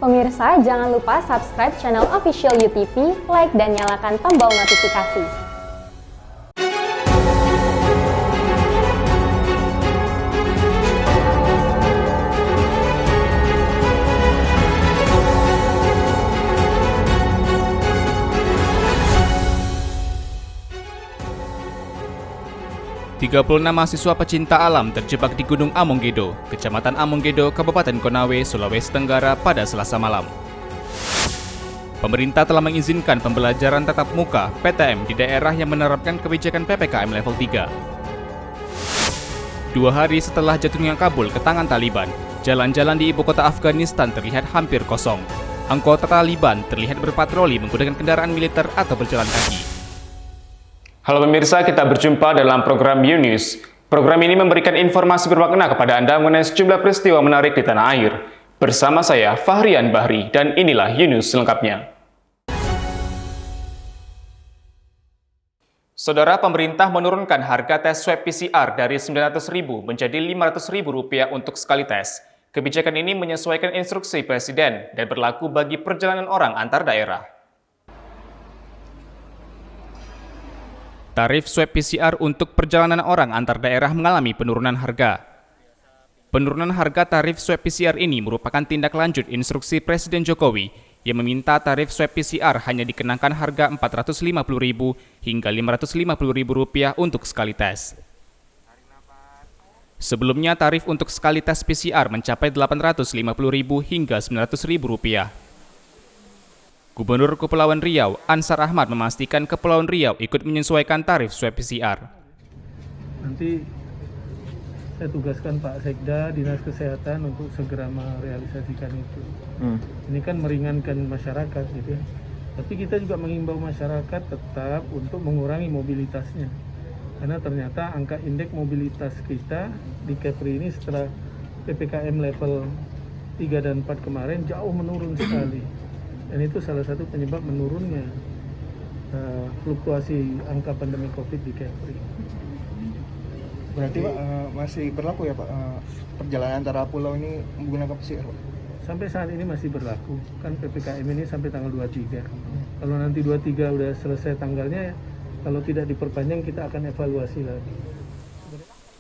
Pemirsa, jangan lupa subscribe channel official UTV, like dan nyalakan tombol notifikasi. 36 mahasiswa pecinta alam terjebak di Gunung Amonggedo, Kecamatan Amonggedo, Kabupaten Konawe, Sulawesi Tenggara pada Selasa malam. Pemerintah telah mengizinkan pembelajaran tatap muka (PTM) di daerah yang menerapkan kebijakan PPKM level 3. 2 hari setelah jatuhnya Kabul ke tangan Taliban, jalan-jalan di ibu kota Afghanistan terlihat hampir kosong. Anggota Taliban terlihat berpatroli menggunakan kendaraan militer atau berjalan kaki. Halo pemirsa, kita berjumpa dalam program U-News. Program ini memberikan informasi bermakna kepada Anda mengenai sejumlah peristiwa menarik di tanah air. Bersama saya, Fahrian Bahri, dan inilah U-News selengkapnya. Saudara, pemerintah menurunkan harga tes swab PCR dari Rp900.000 menjadi Rp500.000 untuk sekali tes. Kebijakan ini menyesuaikan instruksi Presiden dan berlaku bagi perjalanan orang antar daerah. Tarif swab PCR untuk perjalanan orang antar daerah mengalami penurunan harga. Penurunan harga tarif swab PCR ini merupakan tindak lanjut instruksi Presiden Jokowi yang meminta tarif swab PCR hanya dikenakan harga Rp450.000 hingga Rp550.000 untuk sekali tes. Sebelumnya tarif untuk sekali tes PCR mencapai Rp850.000 hingga Rp900.000. Gubernur Kepulauan Riau, Ansar Ahmad, memastikan Kepulauan Riau ikut menyesuaikan tarif swab PCR. Nanti saya tugaskan Pak Sekda, Dinas Kesehatan untuk segera merealisasikan itu. Ini kan meringankan masyarakat gitu ya. Tapi kita juga mengimbau masyarakat tetap untuk mengurangi mobilitasnya. Karena ternyata angka indeks mobilitas kita di Kepri ini setelah PPKM level 3 dan 4 kemarin jauh menurun sekali. Dan itu salah satu penyebab menurunnya fluktuasi angka pandemi COVID di Kepri. Berarti Pak, masih berlaku ya Pak, perjalanan antara pulau ini menggunakan PCR Pak? Sampai saat ini masih berlaku, kan PPKM ini sampai tanggal 23. Kalau nanti 23 udah selesai tanggalnya, kalau tidak diperpanjang kita akan evaluasi lagi.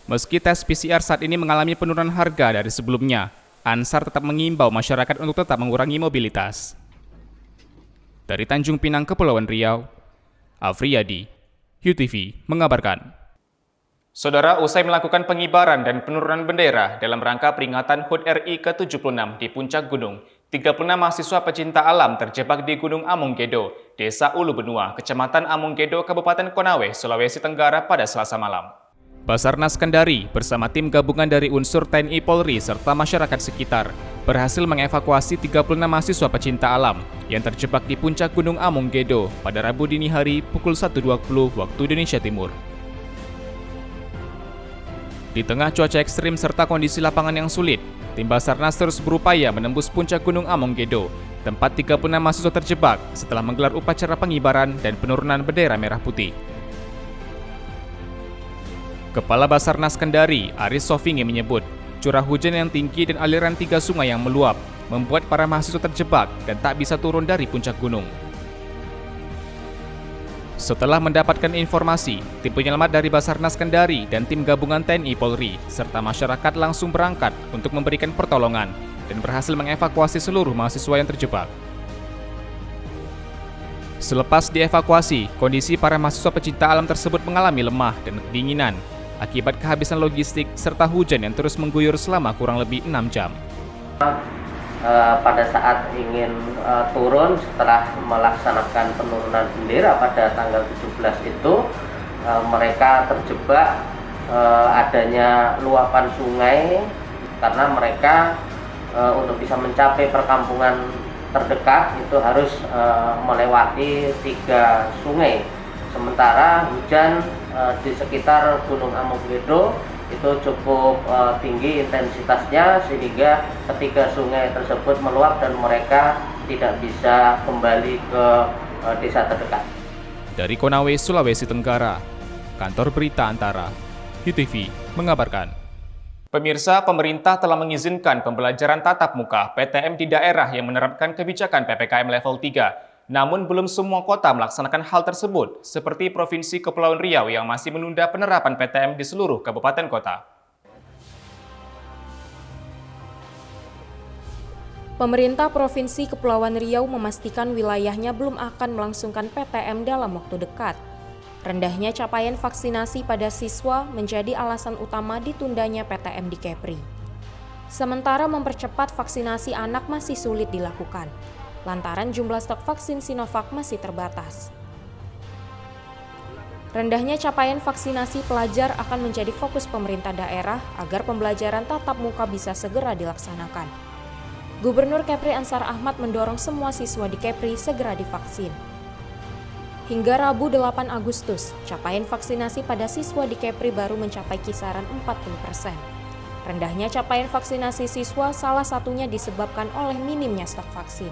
Meski tes PCR saat ini mengalami penurunan harga dari sebelumnya, Ansar tetap mengimbau masyarakat untuk tetap mengurangi mobilitas. Dari Tanjung Pinang, Kepulauan Riau, Afriyadi, UTV mengabarkan. Saudara, usai melakukan pengibaran dan penurunan bendera dalam rangka peringatan HUT RI ke-76 di puncak gunung, 36 mahasiswa pecinta alam terjebak di Gunung Amonggedo, Desa Ulu Benua, Kecamatan Amonggedo, Kabupaten Konawe, Sulawesi Tenggara pada Selasa malam. Basarnas Kendari bersama tim gabungan dari unsur TNI Polri serta masyarakat sekitar berhasil mengevakuasi 36 mahasiswa pecinta alam yang terjebak di puncak Gunung Amonggedo pada Rabu dini hari pukul 1.20 waktu Indonesia Timur. Di tengah cuaca ekstrim serta kondisi lapangan yang sulit, tim Basarnas terus berupaya menembus puncak Gunung Amonggedo, tempat 36 mahasiswa terjebak setelah menggelar upacara pengibaran dan penurunan bendera merah putih. Kepala Basarnas Kendari, Aris Sofingi menyebut, curah hujan yang tinggi dan aliran 3 sungai yang meluap membuat para mahasiswa terjebak dan tak bisa turun dari puncak gunung. Setelah mendapatkan informasi, tim penyelamat dari Basarnas Kendari dan tim gabungan TNI Polri serta masyarakat langsung berangkat untuk memberikan pertolongan dan berhasil mengevakuasi seluruh mahasiswa yang terjebak. Selepas dievakuasi, kondisi para mahasiswa pecinta alam tersebut mengalami lemah dan kedinginan akibat kehabisan logistik serta hujan yang terus mengguyur selama kurang lebih 6 jam. Pada saat ingin turun setelah melaksanakan penurunan bendera pada tanggal 17 itu, mereka terjebak adanya luapan sungai karena mereka untuk bisa mencapai perkampungan terdekat itu harus melewati 3 sungai. Sementara hujan di sekitar Gunung Amonggedo itu cukup tinggi intensitasnya sehingga ketiga sungai tersebut meluap dan mereka tidak bisa kembali ke desa terdekat. Dari Konawe, Sulawesi Tenggara, Kantor Berita Antara, UTV mengabarkan. Pemirsa, pemerintah telah mengizinkan pembelajaran tatap muka PTM di daerah yang menerapkan kebijakan PPKM level 3. Namun belum semua kota melaksanakan hal tersebut, seperti Provinsi Kepulauan Riau yang masih menunda penerapan PTM di seluruh kabupaten kota. Pemerintah Provinsi Kepulauan Riau memastikan wilayahnya belum akan melangsungkan PTM dalam waktu dekat. Rendahnya capaian vaksinasi pada siswa menjadi alasan utama ditundanya PTM di Kepri. Sementara mempercepat vaksinasi anak masih sulit dilakukan, lantaran jumlah stok vaksin Sinovac masih terbatas. Rendahnya capaian vaksinasi pelajar akan menjadi fokus pemerintah daerah agar pembelajaran tatap muka bisa segera dilaksanakan. Gubernur Kepri Ansar Ahmad mendorong semua siswa di Kepri segera divaksin. Hingga Rabu 8 Agustus, capaian vaksinasi pada siswa di Kepri baru mencapai kisaran 40%. Rendahnya capaian vaksinasi siswa salah satunya disebabkan oleh minimnya stok vaksin.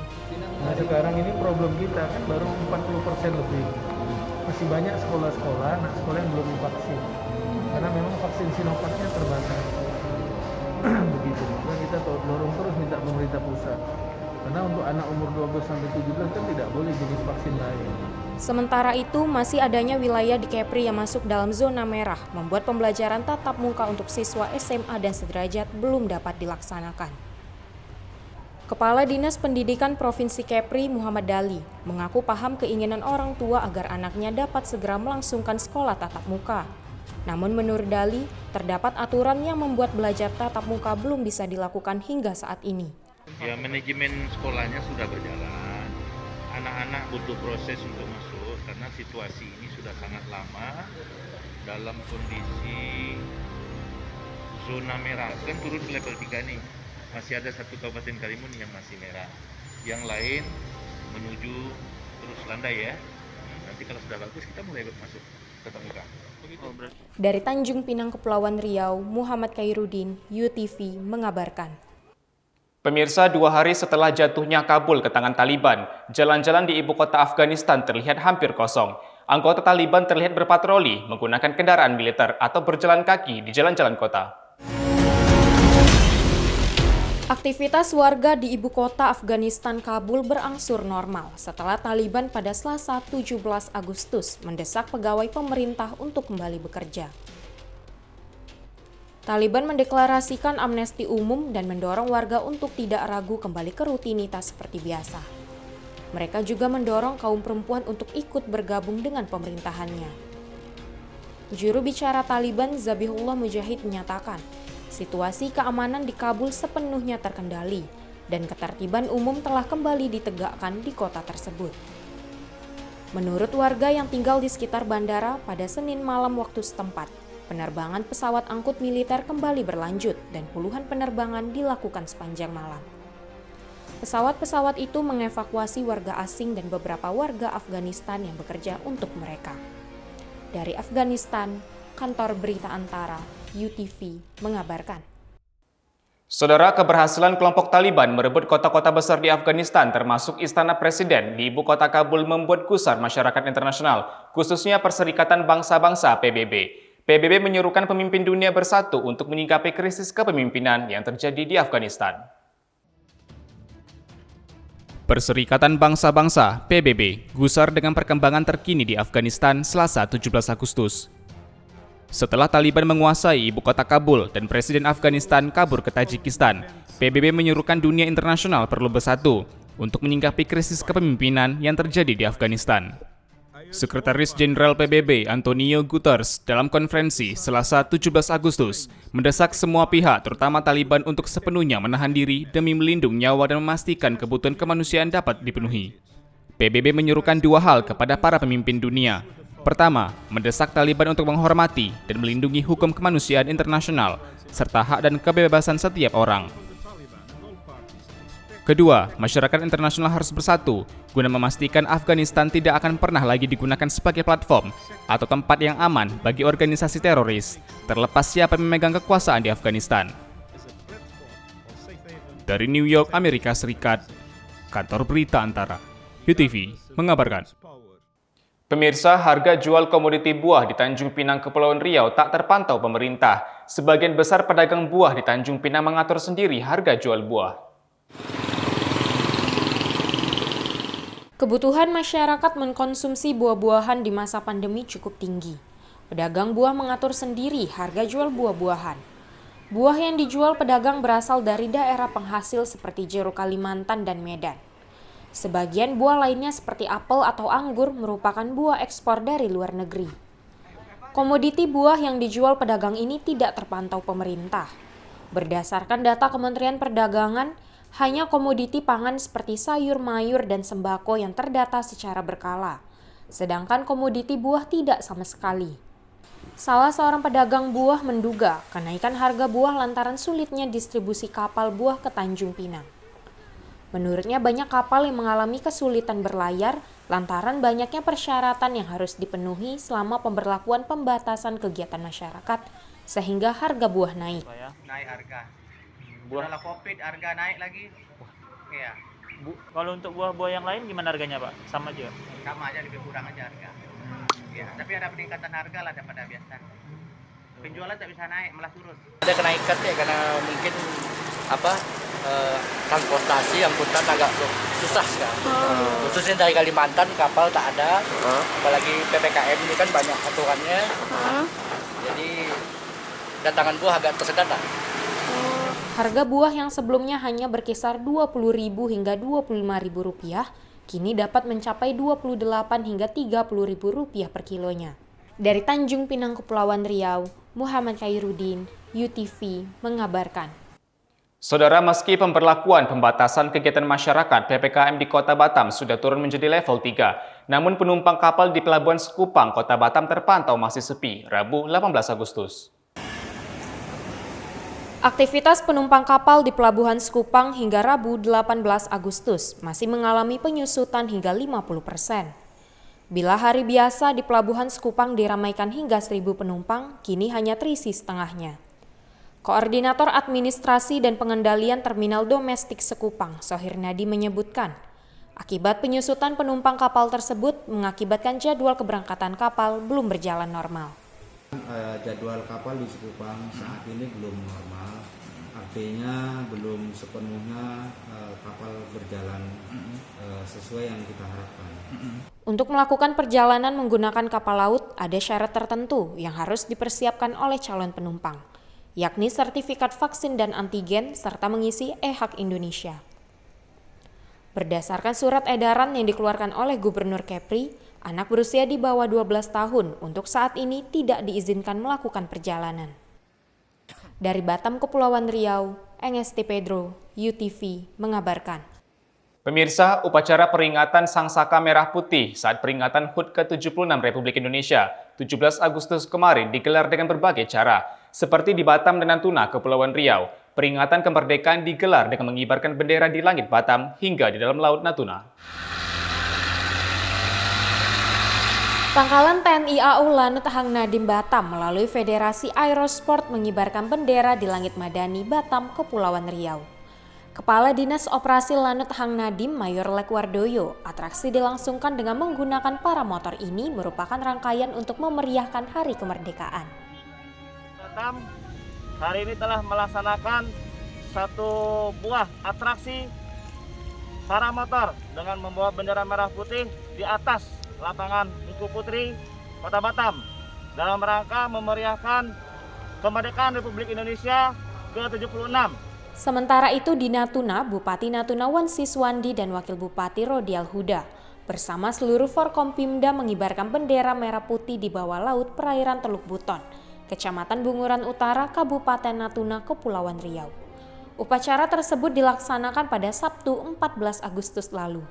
Nah sekarang ini problem kita kan baru 40% lebih. Masih banyak sekolah-sekolah, anak sekolah yang belum divaksin. Karena memang vaksin Sinovacnya terbatas. Begitu, maka kita dorong terus minta pemerintah pusat. Karena untuk anak umur 12-17 kan tidak boleh jenis vaksin lain. Sementara itu, masih adanya wilayah di Kepri yang masuk dalam zona merah, membuat pembelajaran tatap muka untuk siswa SMA dan sederajat belum dapat dilaksanakan. Kepala Dinas Pendidikan Provinsi Kepri, Muhammad Dali, mengaku paham keinginan orang tua agar anaknya dapat segera melangsungkan sekolah tatap muka. Namun menurut Dali, terdapat aturan yang membuat belajar tatap muka belum bisa dilakukan hingga saat ini. Ya, manajemen sekolahnya sudah berjalan. Anak-anak butuh proses untuk masuk karena situasi ini sudah sangat lama dalam kondisi zona merah. Kan turun ke level 3 nih. Masih ada satu Kabupaten Karimun yang masih merah. Yang lain menuju terus landai ya. Nanti kalau sudah bagus kita mulai masuk tatap muka. Dari Tanjung Pinang, Kepulauan Riau, Muhammad Khairuddin, UTV mengabarkan. Pemirsa, 2 hari setelah jatuhnya Kabul ke tangan Taliban, jalan-jalan di ibu kota Afghanistan terlihat hampir kosong. Anggota Taliban terlihat berpatroli, menggunakan kendaraan militer atau berjalan kaki di jalan-jalan kota. Aktivitas warga di ibu kota Afghanistan Kabul berangsur normal setelah Taliban pada Selasa 17 Agustus mendesak pegawai pemerintah untuk kembali bekerja. Taliban mendeklarasikan amnesti umum dan mendorong warga untuk tidak ragu kembali ke rutinitas seperti biasa. Mereka juga mendorong kaum perempuan untuk ikut bergabung dengan pemerintahannya. Juru bicara Taliban Zabihullah Mujahid menyatakan, situasi keamanan di Kabul sepenuhnya terkendali dan ketertiban umum telah kembali ditegakkan di kota tersebut. Menurut warga yang tinggal di sekitar bandara pada Senin malam waktu setempat, penerbangan pesawat angkut militer kembali berlanjut dan puluhan penerbangan dilakukan sepanjang malam. Pesawat-pesawat itu mengevakuasi warga asing dan beberapa warga Afghanistan yang bekerja untuk mereka. Dari Afghanistan, Kantor Berita Antara, UTV, mengabarkan. Saudara, keberhasilan kelompok Taliban merebut kota-kota besar di Afghanistan termasuk Istana Presiden di ibu kota Kabul membuat gusar masyarakat internasional, khususnya Perserikatan Bangsa-Bangsa PBB. PBB menyerukan pemimpin dunia bersatu untuk menyikapi krisis kepemimpinan yang terjadi di Afghanistan. Perserikatan Bangsa-Bangsa (PBB) gusar dengan perkembangan terkini di Afghanistan Selasa 17 Agustus. Setelah Taliban menguasai ibu kota Kabul dan Presiden Afghanistan kabur ke Tajikistan, PBB menyerukan dunia internasional perlu bersatu untuk menyikapi krisis kepemimpinan yang terjadi di Afghanistan. Sekretaris Jenderal PBB Antonio Guterres dalam konferensi Selasa 17 Agustus mendesak semua pihak terutama Taliban untuk sepenuhnya menahan diri demi melindungi nyawa dan memastikan kebutuhan kemanusiaan dapat dipenuhi. PBB menyerukan 2 hal kepada para pemimpin dunia. Pertama, mendesak Taliban untuk menghormati dan melindungi hukum kemanusiaan internasional serta hak dan kebebasan setiap orang. Kedua, masyarakat internasional harus bersatu guna memastikan Afghanistan tidak akan pernah lagi digunakan sebagai platform atau tempat yang aman bagi organisasi teroris, terlepas siapa yang memegang kekuasaan di Afghanistan. Dari New York, Amerika Serikat, Kantor Berita Antara, UTV mengabarkan. Pemirsa, harga jual komoditi buah di Tanjung Pinang, Kepulauan Riau tak terpantau pemerintah. Sebagian besar pedagang buah di Tanjung Pinang mengatur sendiri harga jual buah. Kebutuhan masyarakat mengkonsumsi buah-buahan di masa pandemi cukup tinggi. Pedagang buah mengatur sendiri harga jual buah-buahan. Buah yang dijual pedagang berasal dari daerah penghasil seperti jeruk Kalimantan dan Medan. Sebagian buah lainnya seperti apel atau anggur merupakan buah ekspor dari luar negeri. Komoditi buah yang dijual pedagang ini tidak terpantau pemerintah. Berdasarkan data Kementerian Perdagangan, hanya komoditi pangan seperti sayur, mayur, dan sembako yang terdata secara berkala. Sedangkan komoditi buah tidak sama sekali. Salah seorang pedagang buah menduga kenaikan harga buah lantaran sulitnya distribusi kapal buah ke Tanjung Pinang. Menurutnya banyak kapal yang mengalami kesulitan berlayar lantaran banyaknya persyaratan yang harus dipenuhi selama pemberlakuan pembatasan kegiatan masyarakat sehingga harga buah naik. Naik harga. Setelah Covid harga naik lagi. Iya. Kalau untuk buah-buah yang lain gimana harganya, Pak? Sama aja? Sama aja, lebih kurang aja harga. Ya, tapi ada peningkatan harga lah daripada biasa. Penjualan tak bisa naik, malah turun. Ada kenaikan ya karena mungkin transportasi angkutan agak susah sekarang. Khususnya dari Kalimantan kapal tak ada, apalagi PPKM ini kan banyak aturannya. Jadi datangan buah agak tersendat. Harga buah yang sebelumnya hanya berkisar Rp20.000 hingga Rp25.000, kini dapat mencapai Rp28 hingga Rp30.000 per kilonya. Dari Tanjung Pinang, Kepulauan Riau, Muhammad Khairuddin, UTV mengabarkan. Saudara, meski pemberlakuan pembatasan kegiatan masyarakat PPKM di Kota Batam sudah turun menjadi level 3, namun penumpang kapal di Pelabuhan Sekupang, Kota Batam terpantau masih sepi, Rabu 18 Agustus. Aktivitas penumpang kapal di Pelabuhan Sekupang hingga Rabu 18 Agustus masih mengalami penyusutan hingga 50%. Bila hari biasa di Pelabuhan Sekupang diramaikan hingga 1.000 penumpang, kini hanya terisi setengahnya. Koordinator Administrasi dan Pengendalian Terminal Domestik Sekupang, Sohir Nadi menyebutkan, akibat penyusutan penumpang kapal tersebut mengakibatkan jadwal keberangkatan kapal belum berjalan normal. Jadwal kapal di Sekupang saat ini belum normal, artinya belum sepenuhnya kapal berjalan sesuai yang kita harapkan. Untuk melakukan perjalanan menggunakan kapal laut, ada syarat tertentu yang harus dipersiapkan oleh calon penumpang, yakni sertifikat vaksin dan antigen serta mengisi e-hak Indonesia. Berdasarkan surat edaran yang dikeluarkan oleh Gubernur Kepri, anak berusia di bawah 12 tahun untuk saat ini tidak diizinkan melakukan perjalanan. Dari Batam, Kepulauan Riau, Engesti Pedro, UTV mengabarkan. Pemirsa, upacara peringatan Sang Saka Merah Putih saat peringatan HUT ke-76 Republik Indonesia 17 Agustus kemarin digelar dengan berbagai cara. Seperti di Batam dan Natuna, Kepulauan Riau, peringatan kemerdekaan digelar dengan mengibarkan bendera di langit Batam hingga di dalam laut Natuna. Pangkalan TNI AU Lanut Hang Nadim Batam melalui Federasi Aerosport mengibarkan bendera di langit Madani Batam, Kepulauan Riau. Kepala Dinas Operasi Lanut Hang Nadim Mayor Lekwardoyo, atraksi dilangsungkan dengan menggunakan paramotor ini merupakan rangkaian untuk memeriahkan Hari Kemerdekaan. Batam hari ini telah melaksanakan satu buah atraksi paramotor dengan membawa bendera merah putih di atas lapangan Iku Putri, Kota Batam dalam rangka memeriahkan kemerdekaan Republik Indonesia ke-76. Sementara itu di Natuna, Bupati Natuna Wan Siswandi dan Wakil Bupati Rodial Huda bersama seluruh Forkompimda mengibarkan bendera merah putih di bawah laut perairan Teluk Buton, Kecamatan Bunguran Utara, Kabupaten Natuna, Kepulauan Riau. Upacara tersebut dilaksanakan pada Sabtu 14 Agustus lalu.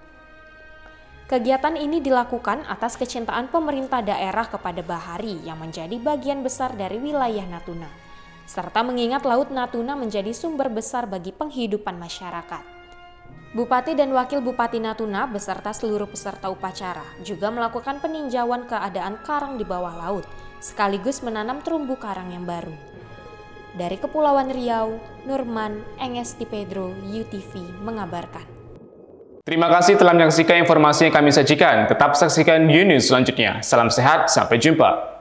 Kegiatan ini dilakukan atas kecintaan pemerintah daerah kepada bahari yang menjadi bagian besar dari wilayah Natuna, serta mengingat Laut Natuna menjadi sumber besar bagi penghidupan masyarakat. Bupati dan Wakil Bupati Natuna beserta seluruh peserta upacara juga melakukan peninjauan keadaan karang di bawah laut, sekaligus menanam terumbu karang yang baru. Dari Kepulauan Riau, Nurman Engesti Pedro, UTV mengabarkan. Terima kasih telah menyaksikan informasi yang kami sajikan. Tetap saksikan News selanjutnya. Salam sehat, sampai jumpa.